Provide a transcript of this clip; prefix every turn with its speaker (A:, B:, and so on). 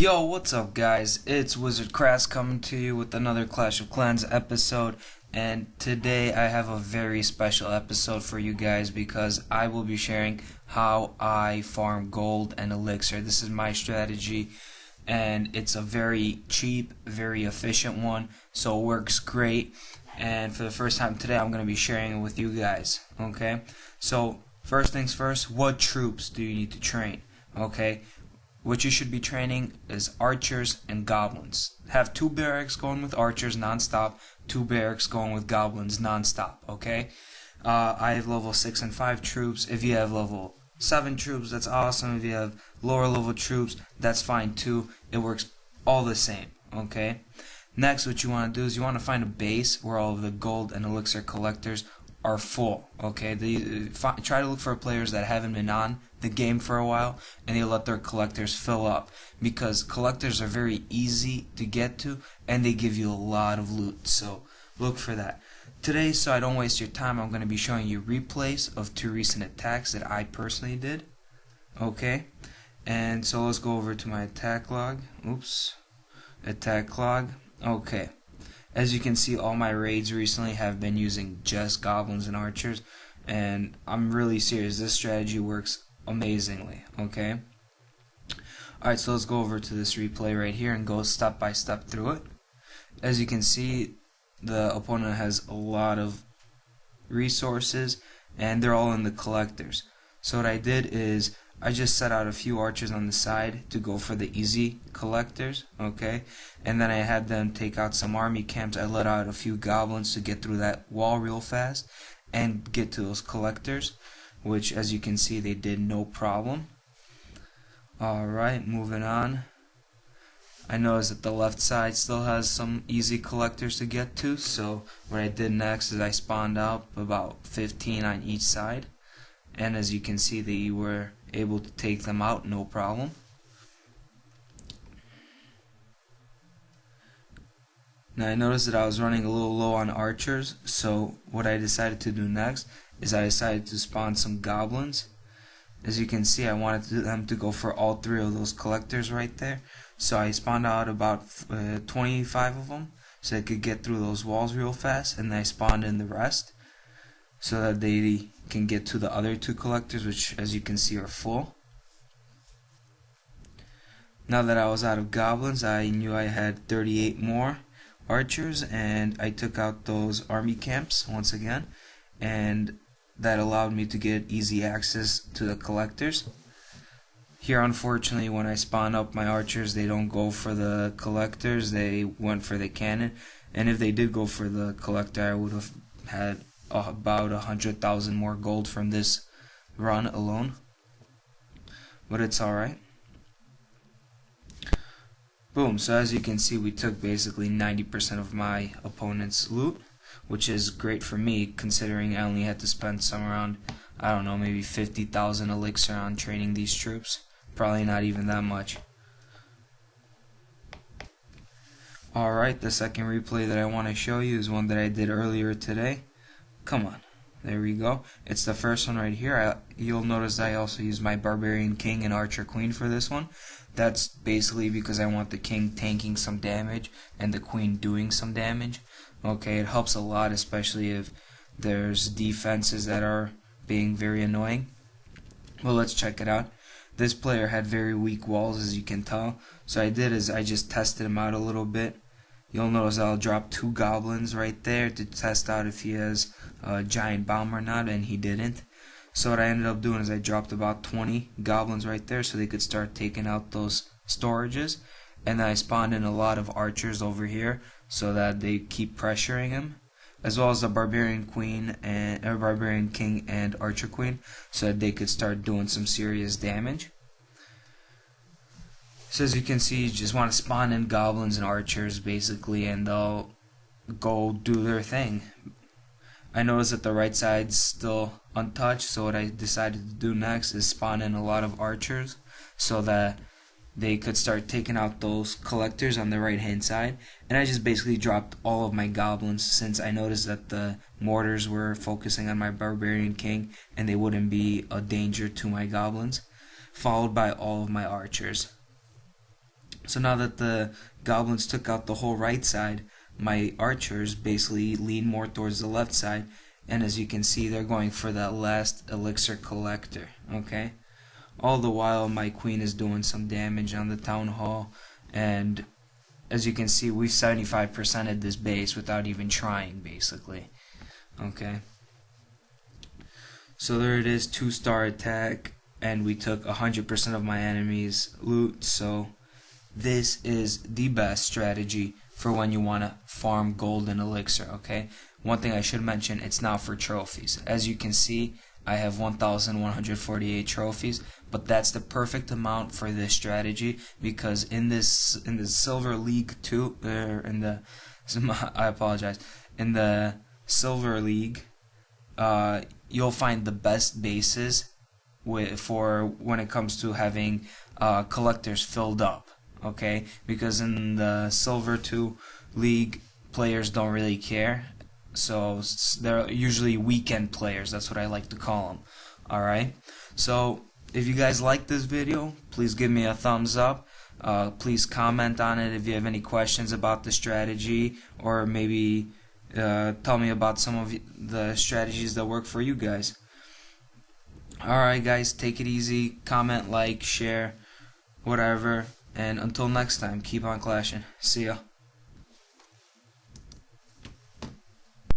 A: Yo, what's up guys? It's Wizard Crasx coming to you with another Clash of Clans episode, and today I have a very special episode for you guys because I will be sharing how I farm gold and elixir. This is my strategy and it's a very cheap, very efficient one, so it works great. And for the first time today I'm going to be sharing it with you guys. Okay, so first things first, what troops do you need to train? Okay, what you should be training is archers and goblins. Have 2 barracks going with archers non-stop, 2 barracks going with goblins non-stop, okay? I have level 6 and 5 troops. If you have level 7 troops, that's awesome. If you have lower level troops, that's fine too. It works all the same, okay? Next, what you want to do is you want to find a base where all of the gold and elixir collectors are full, okay? Try to look for players that haven't been on the game for a while and they let their collectors fill up, because collectors are very easy to get to and they give you a lot of loot, so look for that. Today, so I don't waste your time, I'm going to be showing you replays of 2 recent attacks that I personally did, okay? And so let's go over to my attack log. Attack log. Okay, as you can see, all my raids recently have been using just goblins and archers, and I'm really serious, this strategy works amazingly, okay? Alright, so let's go over to this replay right here and go step by step through it. As you can see, the opponent has a lot of resources and they're all in the collectors. So what I did is I just set out a few archers on the side to go for the easy collectors, okay? And then I had them take out some army camps. I let out a few goblins to get through that wall real fast and get to those collectors, which as you can see they did no problem. Alright, moving on. I noticed that the left side still has some easy collectors to get to, so what I did next is I spawned out about 15 on each side, and as you can see they were able to take them out no problem. Now I noticed that I was running a little low on archers, so what I decided to do next is I decided to spawn some goblins. As you can see, I wanted them to go for all 3 of those collectors right there, so I spawned out about 25 of them so they could get through those walls real fast, and then I spawned in the rest so that they can get to the other 2 collectors, which as you can see are full. Now that I was out of goblins, I knew I had 38 more archers, and I took out those army camps once again, and that allowed me to get easy access to the collectors. Here, unfortunately, when I spawn up my archers, they don't go for the collectors, they went for the cannon, and if they did go for the collector, I would have had about 100,000 more gold from this run alone, but it's alright. Boom, so as you can see, we took basically 90% of my opponent's loot, which is great for me considering I only had to spend some around, I don't know, maybe 50,000 elixir on training these troops. Probably not even that much. Alright, the second replay that I want to show you is one that I did earlier today. Come on, there we go. It's the first one right here. You'll notice I also used my barbarian king and archer queen for this one. That's basically because I want the king tanking some damage and the queen doing some damage. Okay, it helps a lot, especially if there's defenses that are being very annoying. Well, let's check it out. This player had very weak walls, as you can tell, so I did is I just tested him out a little bit. You'll notice I'll drop 2 goblins right there to test out if he has a giant bomb or not, and he didn't. So what I ended up doing is I dropped about 20 goblins right there so they could start taking out those storages, and then I spawned in a lot of archers over here so that they keep pressuring him, as well as the barbarian queen and barbarian king and archer queen, so that they could start doing some serious damage. So as you can see, you just want to spawn in goblins and archers basically, and they'll go do their thing. I noticed that the right side's still untouched, so what I decided to do next is spawn in a lot of archers so that they could start taking out those collectors on the right hand side. And I just basically dropped all of my goblins since I noticed that the mortars were focusing on my barbarian king and they wouldn't be a danger to my goblins, followed by all of my archers. So now that the goblins took out the whole right side, my archers basically lean more towards the left side, and as you can see, they're going for that last elixir collector. Okay, all the while my queen is doing some damage on the town hall, and as you can see, we've 75%ed this base without even trying, basically. Okay, so there it is, 2-star attack, and we took 100% of my enemy's loot. So this is the best strategy for when you want to farm gold and elixir. Okay, one thing I should mention, it's not for trophies. As you can see, I have 1,148 trophies, but that's the perfect amount for this strategy, because in the Silver League 2, I apologize, in the Silver League, you'll find the best bases for when it comes to having collectors filled up. Okay, because in the Silver 2 League, players don't really care, so they're usually weekend players. That's what I like to call them. Alright, so if you guys like this video, please give me a thumbs up. Please comment on it if you have any questions about the strategy, or maybe tell me about some of the strategies that work for you guys. Alright guys, take it easy, comment, like, share, whatever, and until next time, keep on clashing. See ya.